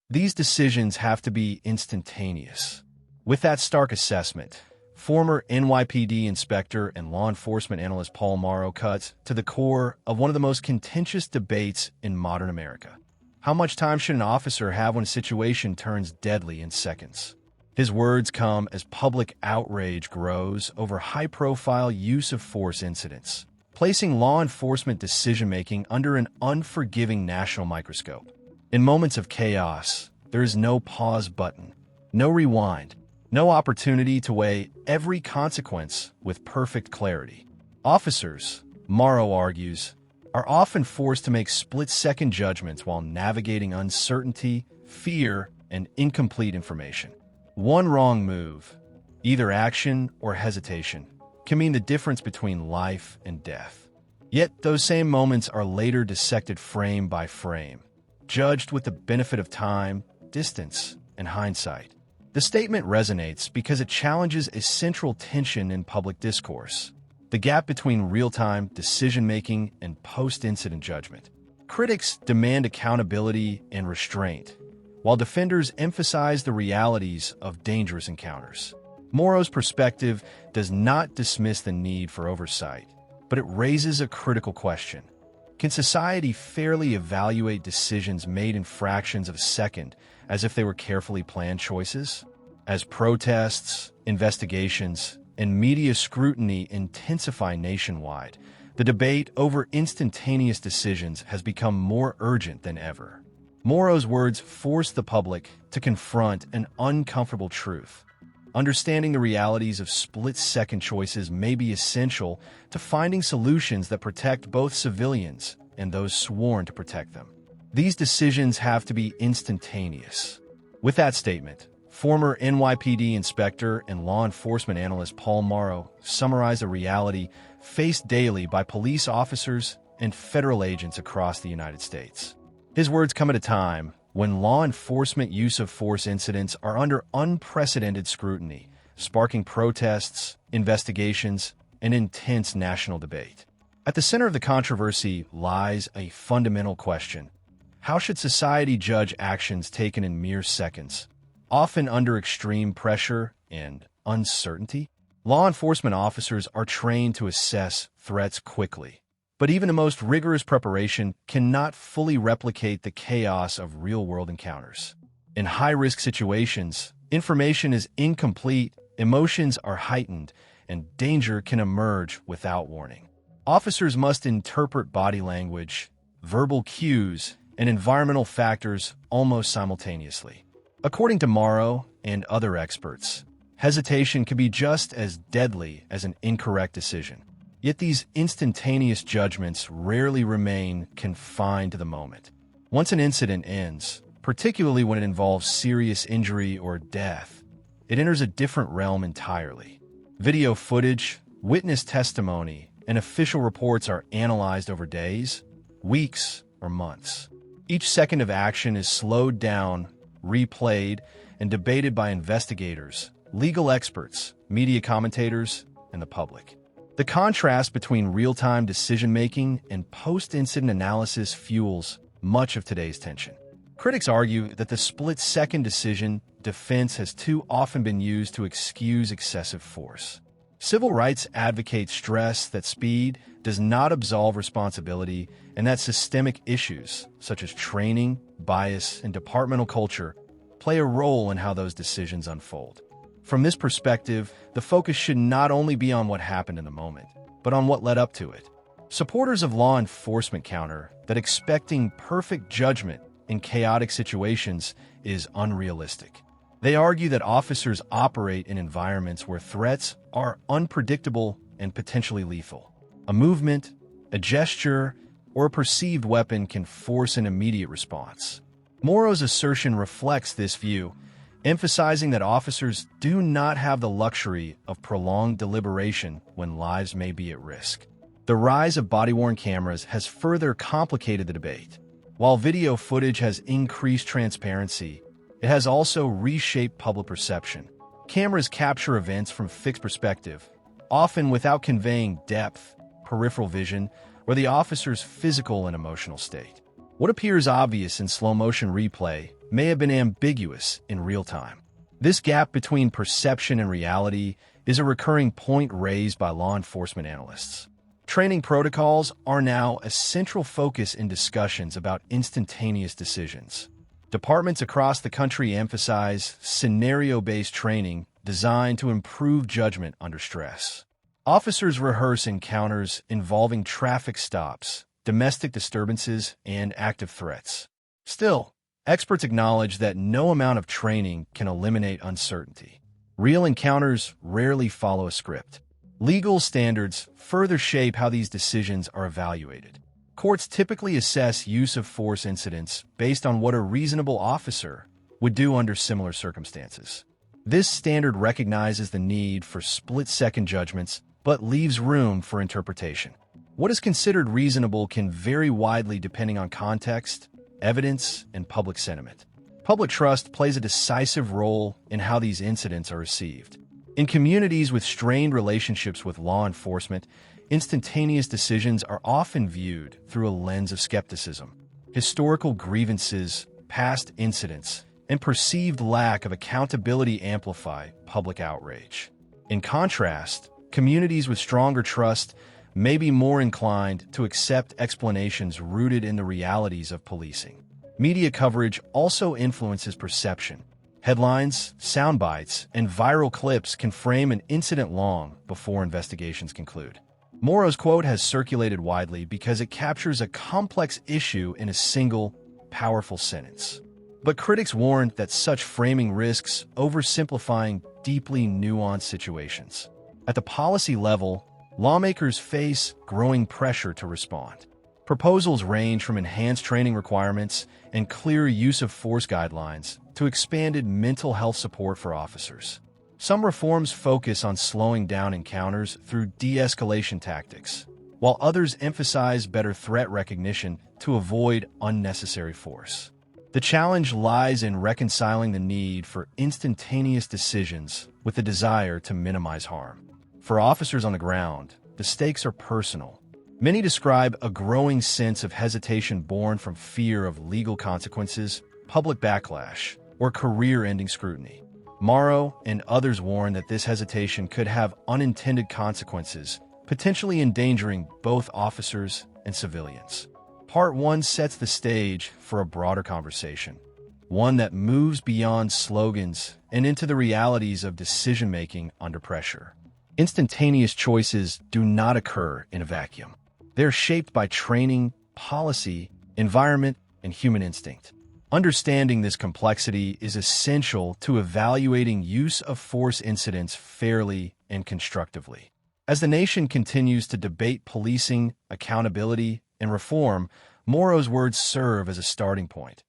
These decisions have to be instantaneous. With that stark assessment, former NYPD inspector and law enforcement analyst Mauro cuts to the core of one of the most contentious debates in modern America. How much time should an officer have when a situation turns deadly in seconds? His words come as public outrage grows over high-profile use of force incidents, placing law enforcement decision-making under an unforgiving national microscope. In moments of chaos, there is no pause button, no rewind, no opportunity to weigh every consequence with perfect clarity. Officers, Mauro argues, are often forced to make split-second judgments while navigating uncertainty, fear, and incomplete information. One wrong move, either action or hesitation, can mean the difference between life and death. Yet those same moments are later dissected frame by frame, judged with the benefit of time, distance, and hindsight. The statement resonates because it challenges a central tension in public discourse: the gap between real-time decision-making and post-incident judgment. Critics demand accountability and restraint, while defenders emphasize the realities of dangerous encounters. Mauro's perspective does not dismiss the need for oversight, but it raises a critical question. Can society fairly evaluate decisions made in fractions of a second as if they were carefully planned choices? As protests, investigations, and media scrutiny intensify nationwide, the debate over instantaneous decisions has become more urgent than ever. Mauro's words force the public to confront an uncomfortable truth. Understanding the realities of split-second choices may be essential to finding solutions that protect both civilians and those sworn to protect them. These decisions have to be instantaneous. With that statement, former NYPD inspector and law enforcement analyst Mauro summarized a reality faced daily by police officers and federal agents across the United States. His words come at a time when law enforcement use of force incidents are under unprecedented scrutiny, sparking protests, investigations, and intense national debate. At the center of the controversy lies a fundamental question: how should society judge actions taken in mere seconds, often under extreme pressure and uncertainty? Law enforcement officers are trained to assess threats quickly, but even the most rigorous preparation cannot fully replicate the chaos of real-world encounters. In high-risk situations, information is incomplete, emotions are heightened, and danger can emerge without warning. Officers must interpret body language, verbal cues, and environmental factors almost simultaneously. According to Mauro and other experts, hesitation can be just as deadly as an incorrect decision. Yet these instantaneous judgments rarely remain confined to the moment. Once an incident ends, particularly when it involves serious injury or death, it enters a different realm entirely. Video footage, witness testimony, and official reports are analyzed over days, weeks, or months. Each second of action is slowed down, replayed, and debated by investigators, legal experts, media commentators, and the public. The contrast between real-time decision-making and post-incident analysis fuels much of today's tension. Critics argue that the split-second decision defense has too often been used to excuse excessive force. Civil rights advocates stress that speed does not absolve responsibility and that systemic issues, such as training, bias, and departmental culture, play a role in how those decisions unfold. From this perspective, the focus should not only be on what happened in the moment, but on what led up to it. Supporters of law enforcement counter that expecting perfect judgment in chaotic situations is unrealistic. They argue that officers operate in environments where threats are unpredictable and potentially lethal. A movement, a gesture, or a perceived weapon can force an immediate response. Mauro's assertion reflects this view, emphasizing that officers do not have the luxury of prolonged deliberation when lives may be at risk. The rise of body-worn cameras has further complicated the debate. While video footage has increased transparency, it has also reshaped public perception. Cameras capture events from fixed perspective, often without conveying depth, peripheral vision, or the officer's physical and emotional state. What appears obvious in slow-motion replay may have been ambiguous in real time. This gap between perception and reality is a recurring point raised by law enforcement analysts. Training protocols are now a central focus in discussions about instantaneous decisions. Departments across the country emphasize scenario-based training designed to improve judgment under stress. Officers rehearse encounters involving traffic stops, domestic disturbances, and active threats. Still, experts acknowledge that no amount of training can eliminate uncertainty. Real encounters rarely follow a script. Legal standards further shape how these decisions are evaluated. Courts typically assess use of force incidents based on what a reasonable officer would do under similar circumstances. This standard recognizes the need for split-second judgments, but leaves room for interpretation. What is considered reasonable can vary widely depending on context, evidence, and public sentiment. Public trust plays a decisive role in how these incidents are received. In communities with strained relationships with law enforcement, instantaneous decisions are often viewed through a lens of skepticism. Historical grievances, past incidents, and perceived lack of accountability amplify public outrage. In contrast, communities with stronger trust may be more inclined to accept explanations rooted in the realities of policing. Media coverage also influences perception. Headlines, sound bites, and viral clips can frame an incident long before investigations conclude. Mauro's quote has circulated widely because it captures a complex issue in a single, powerful sentence. But critics warn that such framing risks oversimplifying deeply nuanced situations. At the policy level, lawmakers face growing pressure to respond. Proposals range from enhanced training requirements and clear use of force guidelines to expanded mental health support for officers. Some reforms focus on slowing down encounters through de-escalation tactics, while others emphasize better threat recognition to avoid unnecessary force. The challenge lies in reconciling the need for instantaneous decisions with the desire to minimize harm. For officers on the ground, the stakes are personal. Many describe a growing sense of hesitation born from fear of legal consequences, public backlash, or career-ending scrutiny. Mauro and others warn that this hesitation could have unintended consequences, potentially endangering both officers and civilians. Part 1 sets the stage for a broader conversation, one that moves beyond slogans and into the realities of decision-making under pressure. Instantaneous choices do not occur in a vacuum. They're shaped by training, policy, environment, and human instinct. Understanding this complexity is essential to evaluating use of force incidents fairly and constructively. As the nation continues to debate policing, accountability, and reform, Mauro's words serve as a starting point.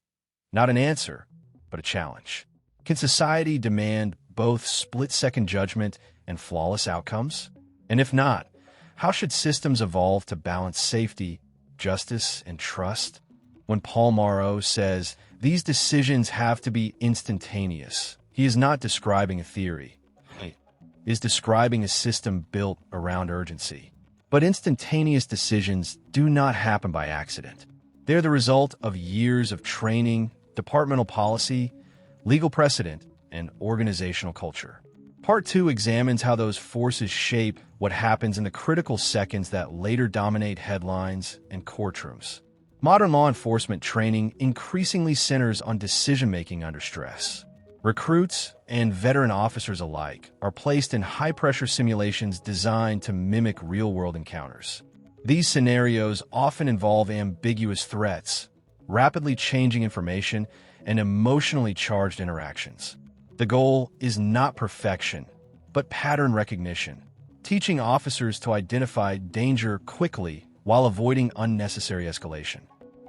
Not an answer, but a challenge. Can society demand both split-second judgment and flawless outcomes? And if not, how should systems evolve to balance safety, justice, and trust? When Paul Mauro says, "These decisions have to be instantaneous," he is not describing a theory. He is describing a system built around urgency. But instantaneous decisions do not happen by accident. They're the result of years of training, departmental policy, legal precedent, and organizational culture. Part 2 examines how those forces shape what happens in the critical seconds that later dominate headlines and courtrooms. Modern law enforcement training increasingly centers on decision-making under stress. Recruits and veteran officers alike are placed in high-pressure simulations designed to mimic real-world encounters. These scenarios often involve ambiguous threats, rapidly changing information, and emotionally charged interactions. The goal is not perfection, but pattern recognition, teaching officers to identify danger quickly while avoiding unnecessary escalation.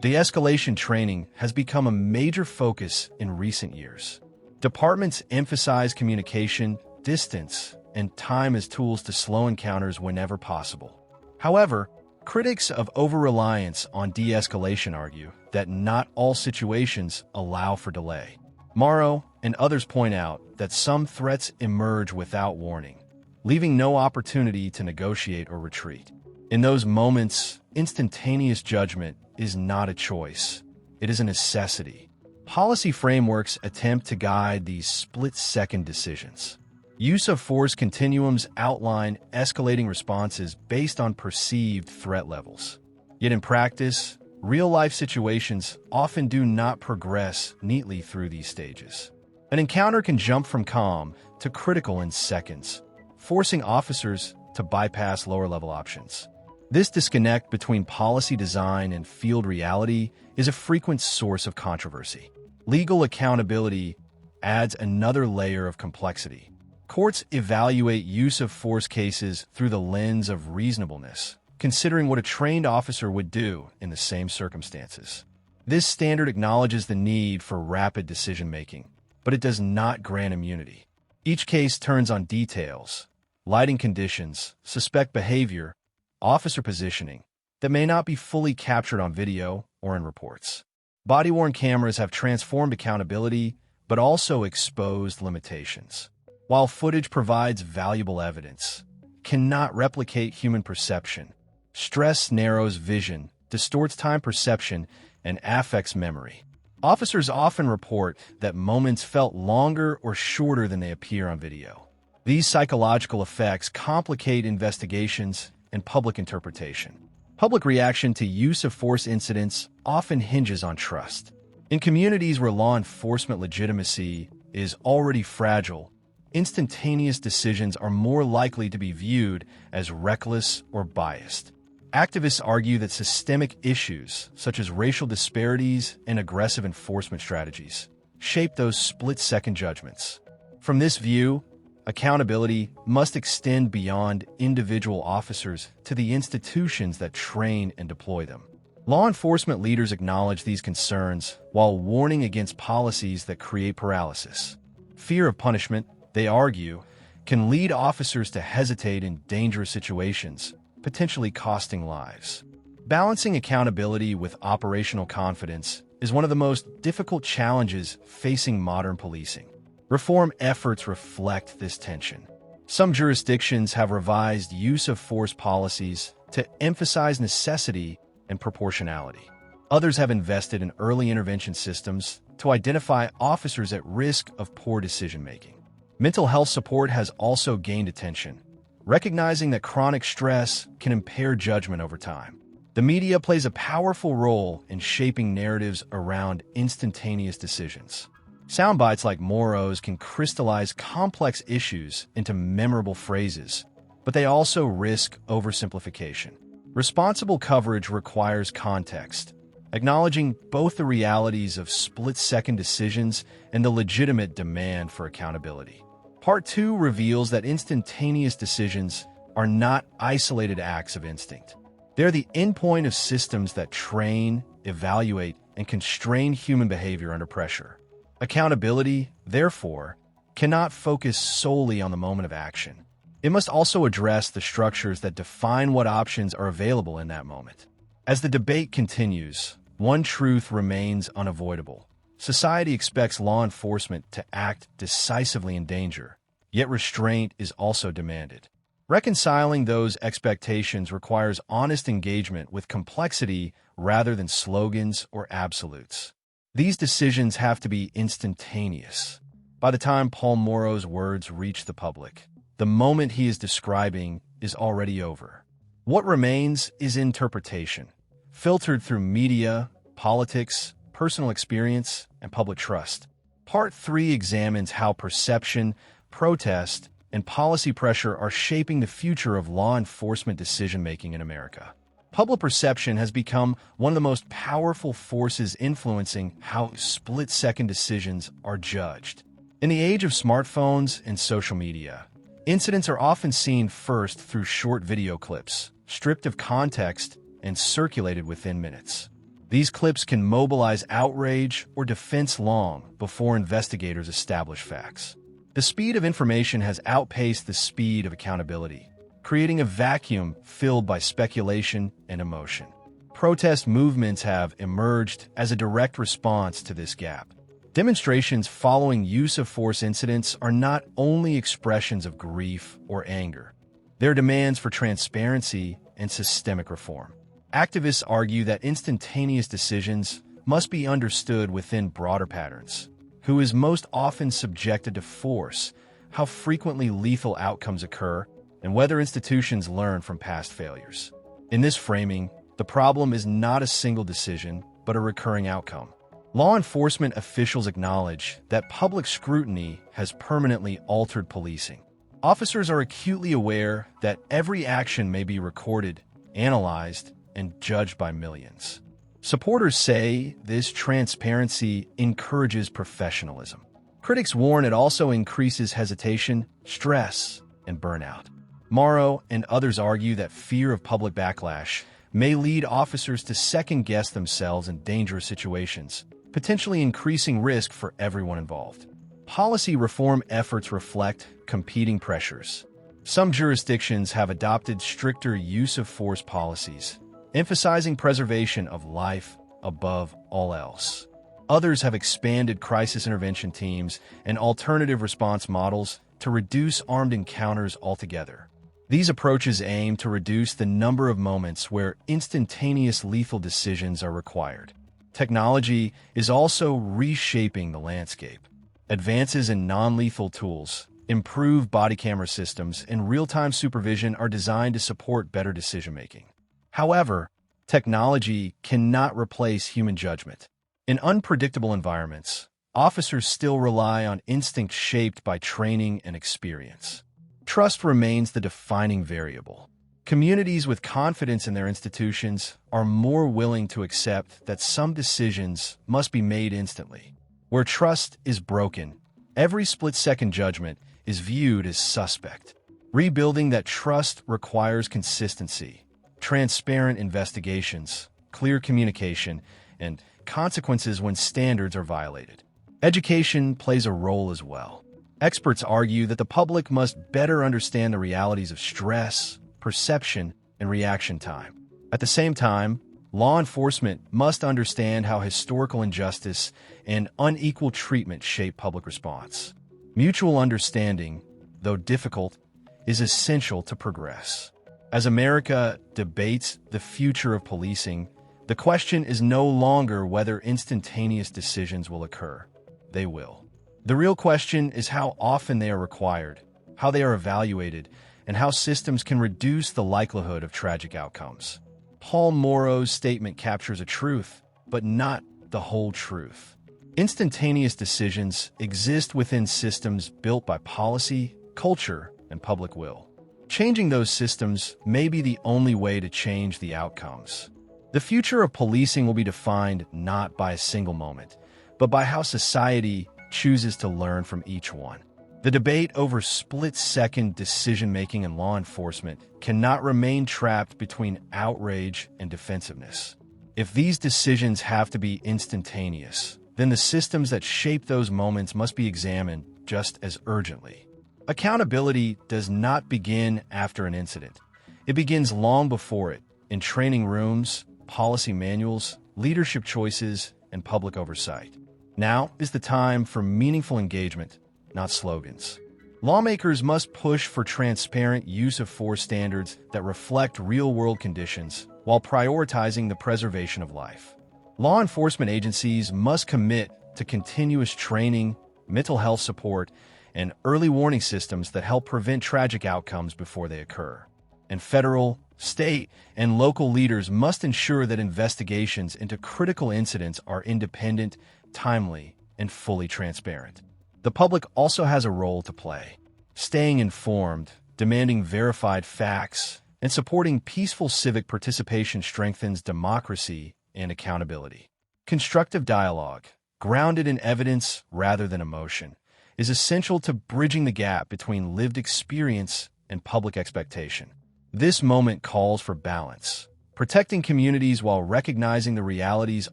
De-escalation training has become a major focus in recent years. Departments emphasize communication, distance, and time as tools to slow encounters whenever possible. However, critics of over-reliance on de-escalation argue that not all situations allow for delay. Mauro and others point out that some threats emerge without warning, leaving no opportunity to negotiate or retreat. In those moments, instantaneous judgment is not a choice. It is a necessity. Policy frameworks attempt to guide these split-second decisions. Use of force continuums outline escalating responses based on perceived threat levels. Yet in practice, real-life situations often do not progress neatly through these stages. An encounter can jump from calm to critical in seconds, forcing officers to bypass lower-level options. This disconnect between policy design and field reality is a frequent source of controversy. Legal accountability adds another layer of complexity. Courts evaluate use of force cases through the lens of reasonableness, considering what a trained officer would do in the same circumstances. This standard acknowledges the need for rapid decision-making, but it does not grant immunity. Each case turns on details, lighting conditions, suspect behavior, officer positioning, that may not be fully captured on video or in reports. Body-worn cameras have transformed accountability, but also exposed limitations. While footage provides valuable evidence, it cannot replicate human perception. Stress narrows vision, distorts time perception, and affects memory. Officers often report that moments felt longer or shorter than they appear on video. These psychological effects complicate investigations and public interpretation. Public reaction to use of force incidents often hinges on trust. In communities where law enforcement legitimacy is already fragile, instantaneous decisions are more likely to be viewed as reckless or biased. Activists argue that systemic issues, such as racial disparities and aggressive enforcement strategies, shape those split-second judgments. From this view, accountability must extend beyond individual officers to the institutions that train and deploy them. Law enforcement leaders acknowledge these concerns while warning against policies that create paralysis. Fear of punishment, they argue, can lead officers to hesitate in dangerous situations, potentially costing lives. Balancing accountability with operational confidence is one of the most difficult challenges facing modern policing. Reform efforts reflect this tension. Some jurisdictions have revised use of force policies to emphasize necessity and proportionality. Others have invested in early intervention systems to identify officers at risk of poor decision-making. Mental health support has also gained attention, recognizing that chronic stress can impair judgment over time. The media plays a powerful role in shaping narratives around instantaneous decisions. Soundbites like Mauro's can crystallize complex issues into memorable phrases, but they also risk oversimplification. Responsible coverage requires context, acknowledging both the realities of split-second decisions and the legitimate demand for accountability. Part 2 reveals that instantaneous decisions are not isolated acts of instinct. They're the endpoint of systems that train, evaluate, and constrain human behavior under pressure. Accountability, therefore, cannot focus solely on the moment of action. It must also address the structures that define what options are available in that moment. As the debate continues, one truth remains unavoidable. Society expects law enforcement to act decisively in danger, yet restraint is also demanded. Reconciling those expectations requires honest engagement with complexity rather than slogans or absolutes. These decisions have to be instantaneous. By the time Paul Mauro's words reach the public, the moment he is describing is already over. What remains is interpretation, filtered through media, politics, personal experience, and public trust. Part 3 examines how perception, protest, and policy pressure are shaping the future of law enforcement decision-making in America. Public perception has become one of the most powerful forces influencing how split-second decisions are judged. In the age of smartphones and social media, incidents are often seen first through short video clips, stripped of context and circulated within minutes. These clips can mobilize outrage or defense long before investigators establish facts. The speed of information has outpaced the speed of accountability, creating a vacuum filled by speculation and emotion. Protest movements have emerged as a direct response to this gap. Demonstrations following use of force incidents are not only expressions of grief or anger. They're demands for transparency and systemic reform. Activists argue that instantaneous decisions must be understood within broader patterns. Who is most often subjected to force, how frequently lethal outcomes occur, and whether institutions learn from past failures. In this framing, the problem is not a single decision, but a recurring outcome. Law enforcement officials acknowledge that public scrutiny has permanently altered policing. Officers are acutely aware that every action may be recorded, analyzed, and judged by millions. Supporters say this transparency encourages professionalism. Critics warn it also increases hesitation, stress, and burnout. Mauro and others argue that fear of public backlash may lead officers to second-guess themselves in dangerous situations, potentially increasing risk for everyone involved. Policy reform efforts reflect competing pressures. Some jurisdictions have adopted stricter use of force policies, emphasizing preservation of life above all else. Others have expanded crisis intervention teams and alternative response models to reduce armed encounters altogether. These approaches aim to reduce the number of moments where instantaneous lethal decisions are required. Technology is also reshaping the landscape. Advances in non-lethal tools, improved body camera systems, and real-time supervision are designed to support better decision-making. However, technology cannot replace human judgment. In unpredictable environments, officers still rely on instinct shaped by training and experience. Trust remains the defining variable. Communities with confidence in their institutions are more willing to accept that some decisions must be made instantly. Where trust is broken, every split-second judgment is viewed as suspect. Rebuilding that trust requires consistency, transparent investigations, clear communication, and consequences when standards are violated. Education plays a role as well. Experts argue that the public must better understand the realities of stress, perception, and reaction time. At the same time, law enforcement must understand how historical injustice and unequal treatment shape public response. Mutual understanding, though difficult, is essential to progress. As America debates the future of policing, the question is no longer whether instantaneous decisions will occur. They will. The real question is how often they are required, how they are evaluated, and how systems can reduce the likelihood of tragic outcomes. Paul Mauro's statement captures a truth, but not the whole truth. Instantaneous decisions exist within systems built by policy, culture, and public will. Changing those systems may be the only way to change the outcomes. The future of policing will be defined not by a single moment, but by how society chooses to learn from each one. The debate over split-second decision-making in law enforcement cannot remain trapped between outrage and defensiveness. If these decisions have to be instantaneous, then the systems that shape those moments must be examined just as urgently. Accountability does not begin after an incident. It begins long before it, in training rooms, policy manuals, leadership choices, and public oversight. Now is the time for meaningful engagement, not slogans. Lawmakers must push for transparent use of force standards that reflect real-world conditions while prioritizing the preservation of life. Law enforcement agencies must commit to continuous training, mental health support, and early warning systems that help prevent tragic outcomes before they occur. And federal, state, and local leaders must ensure that investigations into critical incidents are independent, timely, and fully transparent. The public also has a role to play. Staying informed, demanding verified facts, and supporting peaceful civic participation strengthens democracy and accountability. Constructive dialogue, grounded in evidence rather than emotion, is essential to bridging the gap between lived experience and public expectation. This moment calls for balance, protecting communities while recognizing the realities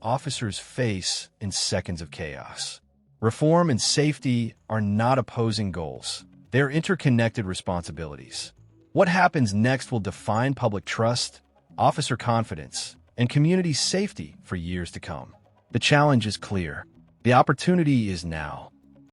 officers face in seconds of chaos. Reform and safety are not opposing goals. They are interconnected responsibilities. What happens next will define public trust, officer confidence, and community safety for years to come. The challenge is clear. The opportunity is now.